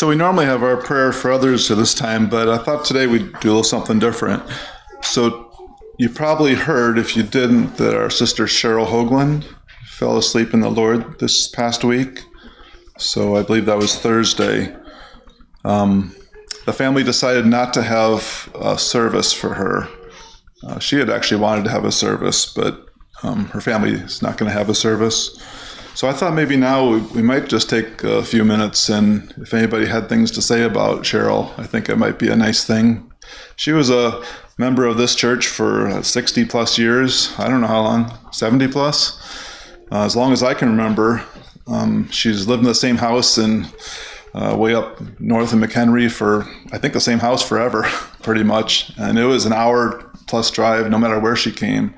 So we normally have our prayer for others at this time, but I thought today we'd do a little something different. So you probably heard, if you didn't, that our sister Cheril Hoglund fell asleep in the Lord this past week. So I believe that was Thursday. The family decided not to have a service for her. She had actually wanted to have a service, but her family is not going to have a service. So I thought maybe now we might just take a few minutes, and if anybody had things to say about Cheril, I think it might be a nice thing. She was a member of this church for 60 plus years. I don't know how long, 70 plus. As long as I can remember. She's lived in the same house in way up north in McHenry for, I think, the same house forever, pretty much. And it was an hour plus drive no matter where she came.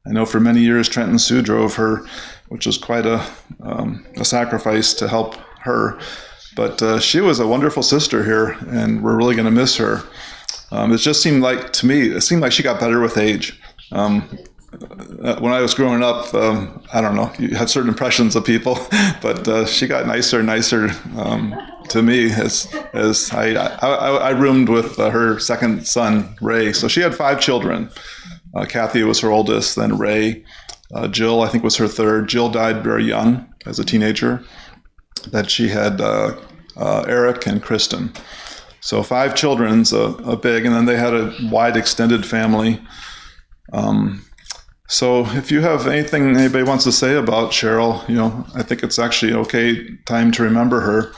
I know for many years Trent and Sue drove her, which was quite a sacrifice to help her. But she was a wonderful sister here, and we're really going to miss her. It just seemed like, to me, it seemed like she got better with age. When I was growing up, I don't know, you had certain impressions of people, but she got nicer and nicer to me as I roomed with her second son, Ray. So she had 5 children. Kathy was her oldest, then Ray. Jill, I think, was her third. Jill died very young as a teenager. Then she had Eric and Kristen. So 5 children's a big, and then they had a wide extended family. So if you have anything anybody wants to say about Cheril, I think it's actually okay time to remember her.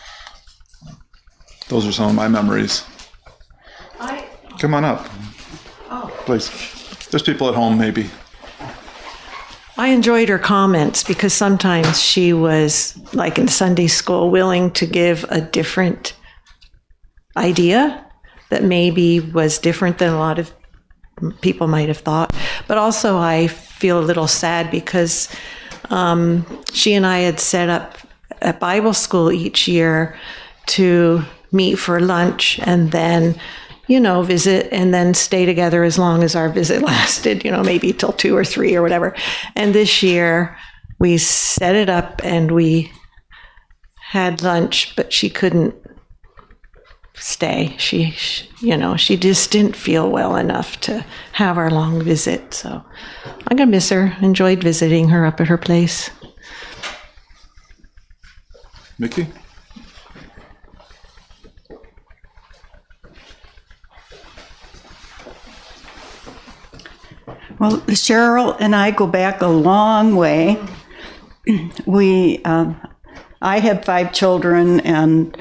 Those are some of my memories. Come on up. Please. There's people at home, maybe. I enjoyed her comments because sometimes she was, like in Sunday school, willing to give a different idea that maybe was different than a lot of people might have thought. But also I feel a little sad because she and I had set up a Bible school each year to meet for lunch and then visit and then stay together as long as our visit lasted, maybe till 2 or 3 or whatever. And this year we set it up and we had lunch, but she couldn't stay. She just didn't feel well enough to have our long visit. So I'm going to miss her. Enjoyed visiting her up at her place. Mickey? Well, Cheril and I go back a long way. I had 5 children, and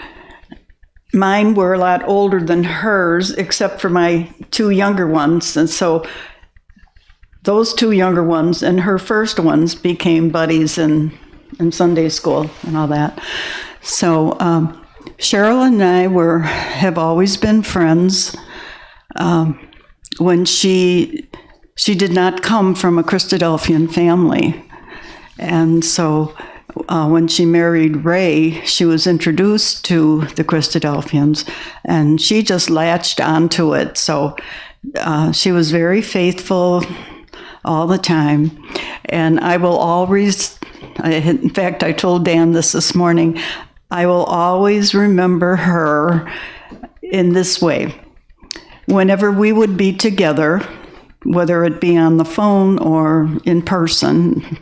mine were a lot older than hers, except for my 2 younger ones. And so those 2 younger ones and her first ones became buddies in Sunday school and all that. So Cheril and I have always been friends. When she did not come from a Christadelphian family. And so when she married Ray, she was introduced to the Christadelphians, and she just latched onto it. So she was very faithful all the time. And I will always, in fact, I told Dan this morning, I will always remember her in this way. Whenever we would be together, whether it be on the phone or in person,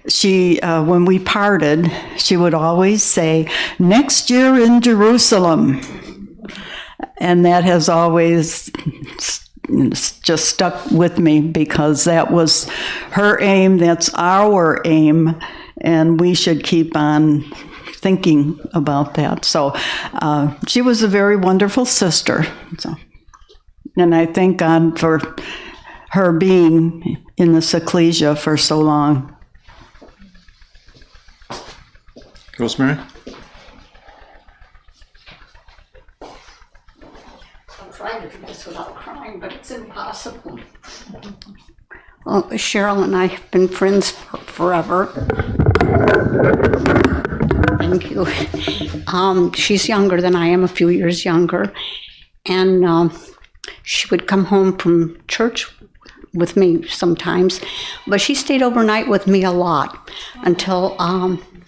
she, when we parted, she would always say, "Next year in Jerusalem." And that has always just stuck with me because that was her aim, that's our aim, and we should keep on thinking about that. So she was a very wonderful sister. And I thank God for her being in the ecclesia for so long. Rosemary? I'm trying to do this without crying, but it's impossible. Well, Cheril and I have been friends forever. Thank you. She's younger than I am, a few years younger. And she would come home from church with me sometimes, but she stayed overnight with me a lot until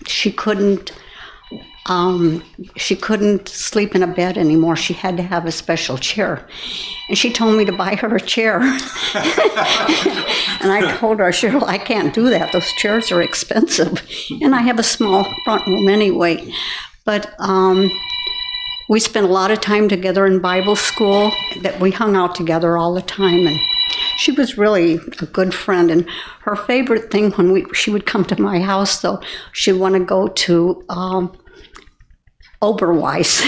she couldn't she couldn't sleep in a bed anymore. She had to have a special chair. And she told me to buy her a chair. And I told her, Cheril, I can't do that. Those chairs are expensive. And I have a small front room anyway. But we spent a lot of time together in Bible school, that we hung out together all the time. And she was really a good friend. And her favorite thing when she would come to my house, though, she'd want to go to Oberweis.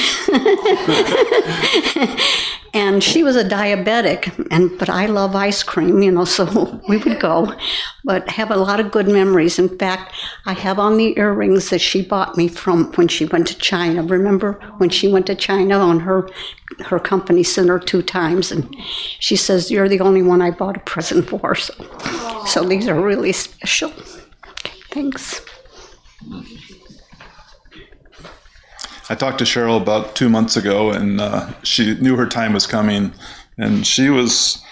And she was a diabetic, but I love ice cream, so we would go. But have a lot of good memories. In fact, I have on the earrings that she bought me from when she went to China. Remember when she went to China on her company sent her 2 times, and she says, you're the only one I bought a present for. So these are really special. Okay, thanks. I talked to Cheril about 2 months ago, and she knew her time was coming, and she was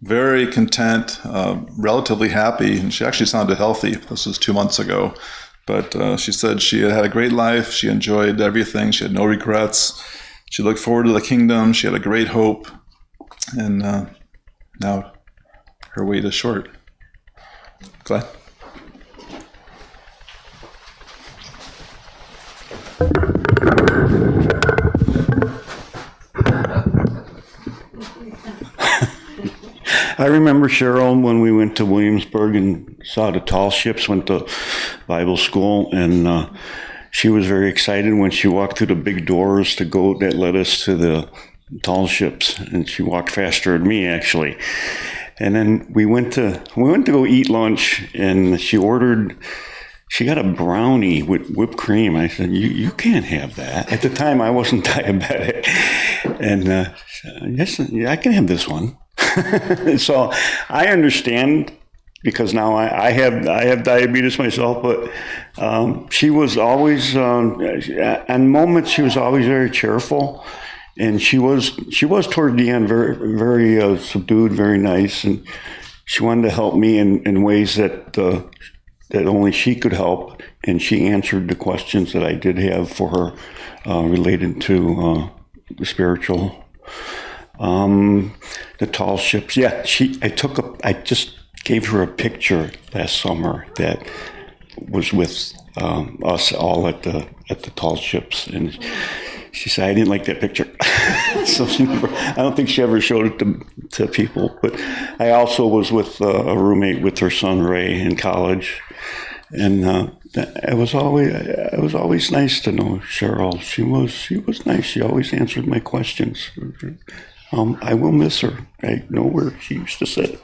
very content, relatively happy, and she actually sounded healthy. This was 2 months ago, but she said she had a great life. She enjoyed everything. She had no regrets. She looked forward to the kingdom. She had a great hope, and now her wait is short. Glad. I remember Cheril when we went to Williamsburg and saw the tall ships, went to Bible school, and she was very excited when she walked through the big doors that led us to the tall ships, and she walked faster than me actually. And then we went to go eat lunch, and she got a brownie with whipped cream. I said, you can't have that. At the time, I wasn't diabetic. And yes, I can have this one. So I understand, because now I have diabetes myself, but she was always, on moments, she was always very cheerful. And she was toward the end very, very subdued, very nice. And she wanted to help me in ways that only she could help, and she answered the questions that I did have for her related to the spiritual. The tall ships. Yeah, I just gave her a picture last summer that was with us all at the tall ships, and she said, I didn't like that picture. So I don't think she ever showed it to people. But I also was with a roommate with her son Ray in college. And it was always nice to know Cheril. She was nice. She always answered my questions. I will miss her. I know where she used to sit.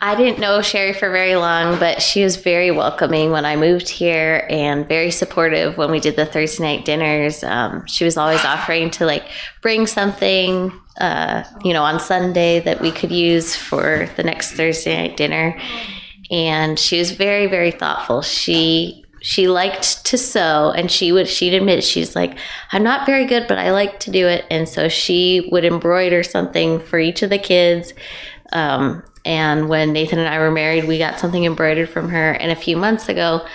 I didn't know Sherry for very long, but she was very welcoming when I moved here and very supportive when we did the Thursday night dinners. She was always offering to bring something, on Sunday that we could use for the next Thursday night dinner. And she was very, very thoughtful. She liked to sew, and she'd admit, she's like, I'm not very good, but I like to do it. And so she would embroider something for each of the kids. And when Nathan and I were married, we got something embroidered from her. And a few months ago,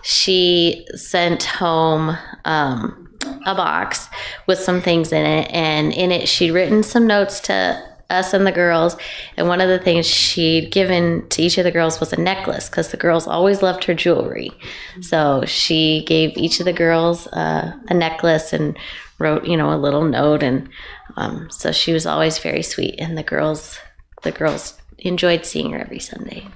she sent home a box with some things in it. And in it, she'd written some notes to us and the girls. And one of the things she'd given to each of the girls was a necklace, because the girls always loved her jewelry. So she gave each of the girls a necklace and wrote, a little note. And so she was always very sweet. And the girls enjoyed seeing her every Sunday.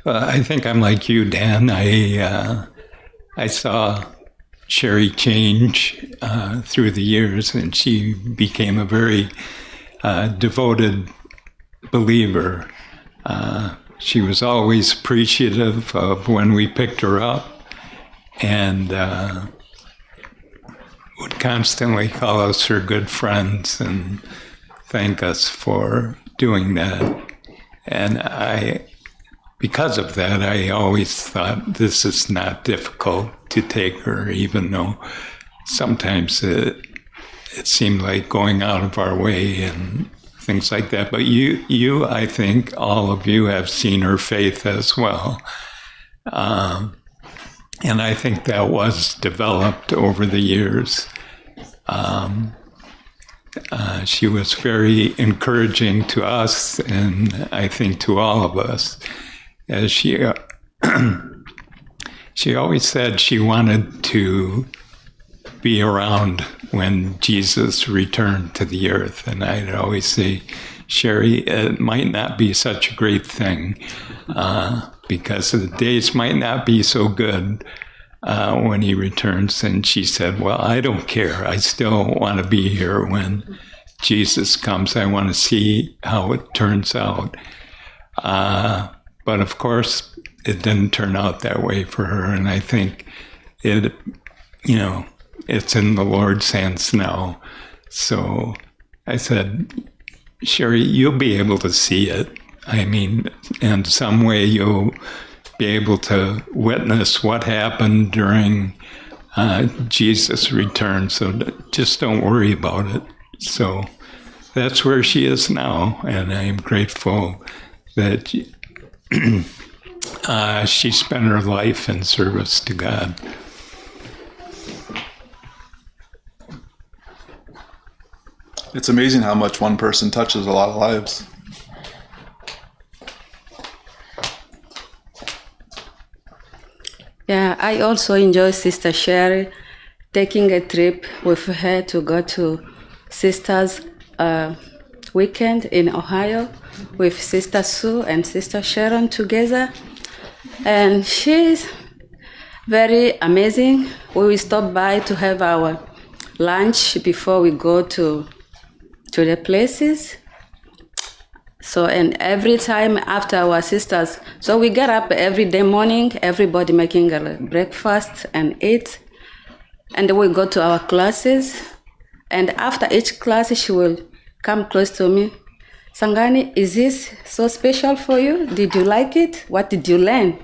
I think I'm like you, Dan. I saw Sherry change through the years, and she became a very devoted believer. She was always appreciative of when we picked her up, and constantly call us her good friends and thank us for doing that. And because of that, I always thought this is not difficult to take her, even though sometimes it seemed like going out of our way and things like that. But you, I think all of you have seen her faith as well. And I think that was developed over the years. She was very encouraging to us, and I think to all of us. As she always said she wanted to be around when Jesus returned to the earth. And I'd always say, Sherry, it might not be such a great thing because the days might not be so good when he returns. And she said, well, I don't care. I still want to be here when Jesus comes. I want to see how it turns out. But of course, it didn't turn out that way for her. And I think it's in the Lord's hands now. So I said, Sherry, you'll be able to see it. I mean, in some way you'll be able to witness what happened during Jesus' return. So just don't worry about it. So that's where she is now. And I'm grateful that she spent her life in service to God. It's amazing how much one person touches a lot of lives. Yeah, I also enjoy Sister Cheril, taking a trip with her to go to Sisters weekend in Ohio with Sister Sue and Sister Sharon together. And she's very amazing. We will stop by to have our lunch before we go to the places. So, and every time after our sisters, so we get up every day morning, everybody making a breakfast and eat. And we go to our classes. And after each class, she will come close to me. Sangani, is this so special for you? Did you like it? What did you learn?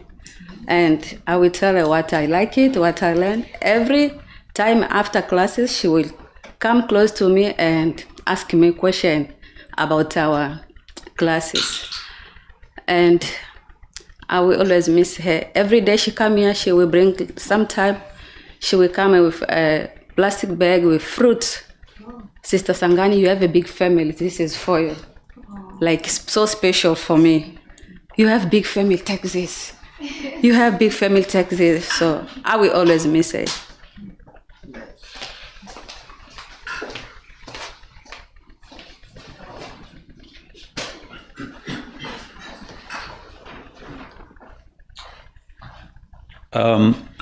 And I will tell her what I like it, what I learned. Every time after classes, she will come close to me and ask me questions about our classes. And I will always miss her. Every day she come here, she will bring sometime. She will come with a plastic bag with fruits. Sister Sangani, you have a big family. This is for you. Like, so special for me. You have big family, take this. You have big family, take this. So I will always miss her.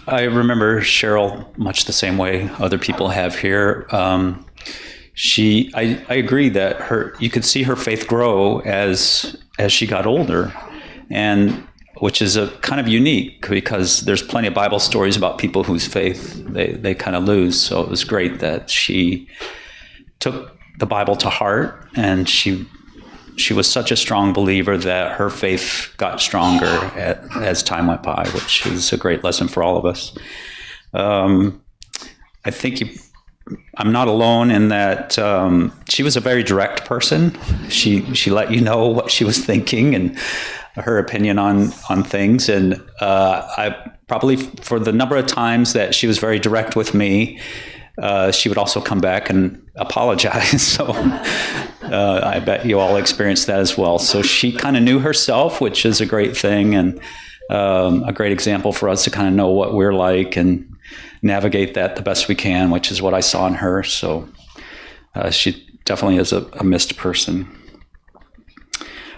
I remember Cheril much the same way other people have here. I agree that you could see her faith grow as she got older, and which is a kind of unique because there's plenty of Bible stories about people whose faith they kind of lose. So it was great that she took the Bible to heart, and she was such a strong believer that her faith got stronger as time went by, which is a great lesson for all of us. I think I'm not alone in that she was a very direct person. She let you know what she was thinking and her opinion on things. And I probably, for the number of times that she was very direct with me, she would also come back and apologize. So I bet you all experienced that as well. So she kind of knew herself, which is a great thing, and a great example for us to kind of know what we're like and navigate that the best we can, which is what I saw in her. So she definitely is a missed person.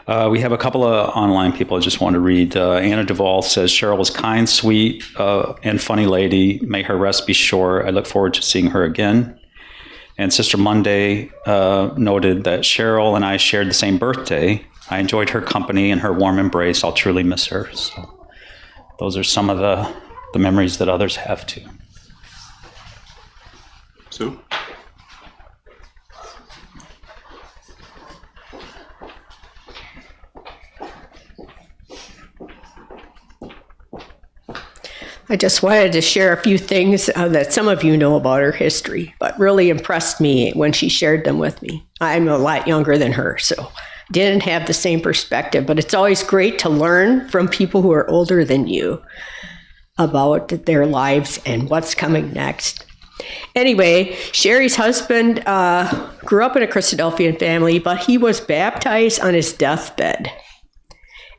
We have a couple of online people I just want to read. Anna Duvall says, Cheril was kind, sweet, and funny lady. May her rest be sure. I look forward to seeing her again. And Sister Monday noted that Cheril and I shared the same birthday. I enjoyed her company and her warm embrace. I'll truly miss her. So those are some of the memories that others have too. Sue? I just wanted to share a few things that some of you know about her history, but really impressed me when she shared them with me. I'm a lot younger than her, so didn't have the same perspective, but it's always great to learn from people who are older than you about their lives and what's coming next. Anyway, Sherry's husband grew up in a Christadelphian family, but he was baptized on his deathbed.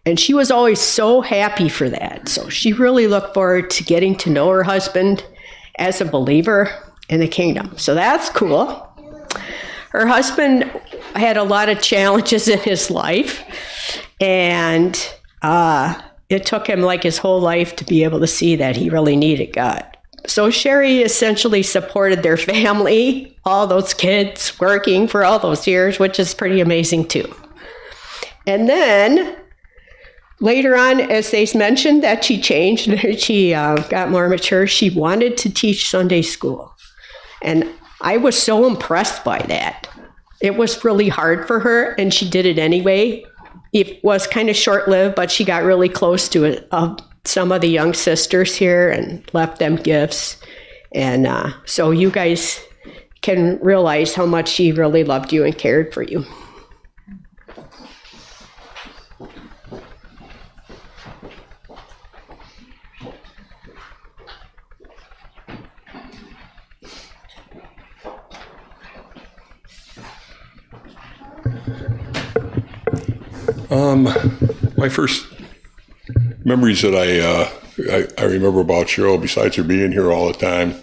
And she was always so happy for that. So she really looked forward to getting to know her husband as a believer in the kingdom. So that's cool. Her husband had a lot of challenges in his life, and it took him like his whole life to be able to see that he really needed God. So Sherry essentially supported their family, all those kids working for all those years, which is pretty amazing too. And then later on, as they mentioned that she changed, she got more mature, she wanted to teach Sunday school. And I was so impressed by that. It was really hard for her, and she did it anyway. It was kind of short-lived, but she got really close to some of the young sisters here and left them gifts. And so you guys can realize how much she really loved you and cared for you. My first memories that I remember about Cheril, besides her being here all the time,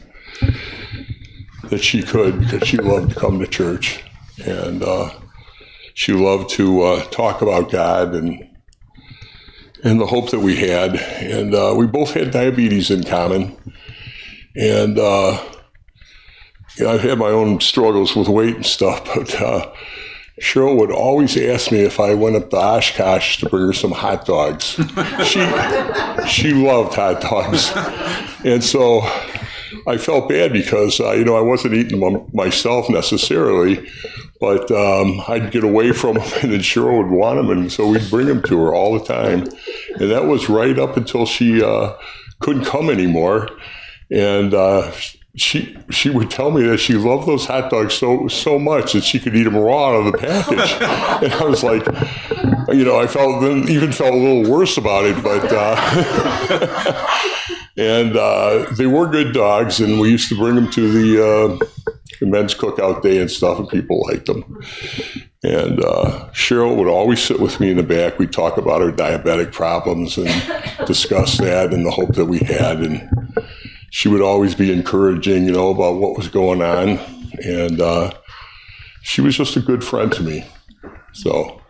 that she could, because she loved to come to church, and she loved to talk about God and the hope that we had. And we both had diabetes in common, and I've had my own struggles with weight and stuff, but Cheril would always ask me if I went up to Oshkosh to bring her some hot dogs. She loved hot dogs. And so I felt bad because, I wasn't eating them myself necessarily, but I'd get away from them, and then Cheril would want them, and so we'd bring them to her all the time. And that was right up until she couldn't come anymore. And she would tell me that she loved those hot dogs so much that she could eat them raw out of the package. And I was like, I even felt a little worse about it, but and they were good dogs, and we used to bring them to the men's cookout day and stuff, and people liked them. And Cheril would always sit with me in the back. We'd talk about her diabetic problems and discuss that and the hope that we had, and she would always be encouraging, about what was going on. And she was just a good friend to me. So,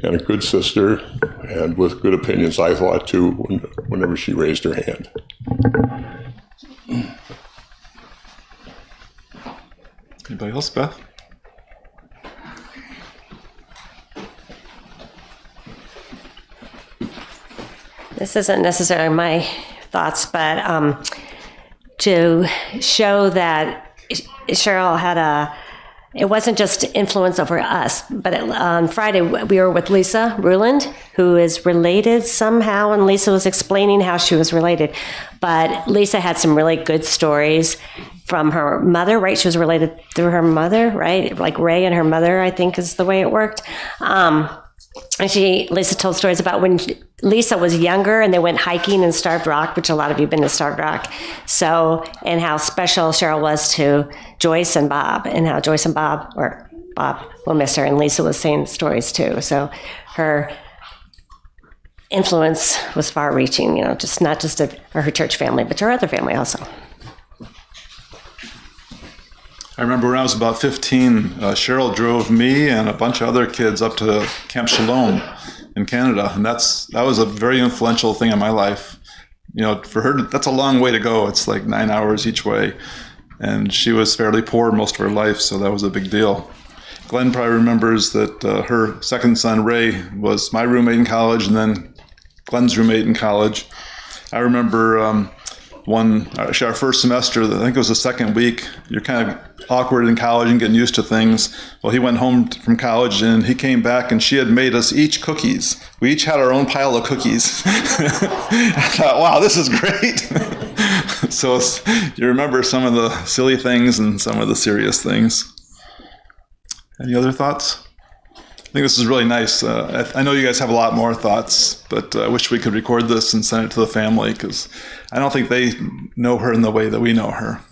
and a good sister, and with good opinions, I thought, too, whenever she raised her hand. Anybody else, Beth? This isn't necessarily my thoughts, but to show that Cheril had it wasn't just influence over us, but on Friday we were with Lisa Ruland, who is related somehow, and Lisa was explaining how she was related. But Lisa had some really good stories from her mother, right? She was related through her mother, right? Like Ray and her mother, I think is the way it worked. And Lisa told stories about when Lisa was younger and they went hiking in Starved Rock, which a lot of you have been to Starved Rock. So, and how special Cheril was to Joyce and Bob, and how Joyce and Bob will miss her. And Lisa was saying stories too. So her influence was far reaching, just not just to her church family, but to her other family also. I remember when I was about 15, Cheril drove me and a bunch of other kids up to Camp Shalom in Canada, and that was a very influential thing in my life. For her, that's a long way to go. It's like 9 hours each way, and she was fairly poor most of her life, so that was a big deal. Glenn probably remembers that her second son, Ray, was my roommate in college, and then Glenn's roommate in college. I remember our first semester, I think it was the second week, you're kind of awkward in college and getting used to things. Well, he went home from college and he came back and she had made us each cookies. We each had our own pile of cookies. I thought, wow, this is great. So you remember some of the silly things and some of the serious things. Any other thoughts? I think this is really nice. I know you guys have a lot more thoughts, but I wish we could record this and send it to the family, because I don't think they know her in the way that we know her,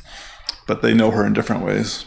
but they know her in different ways.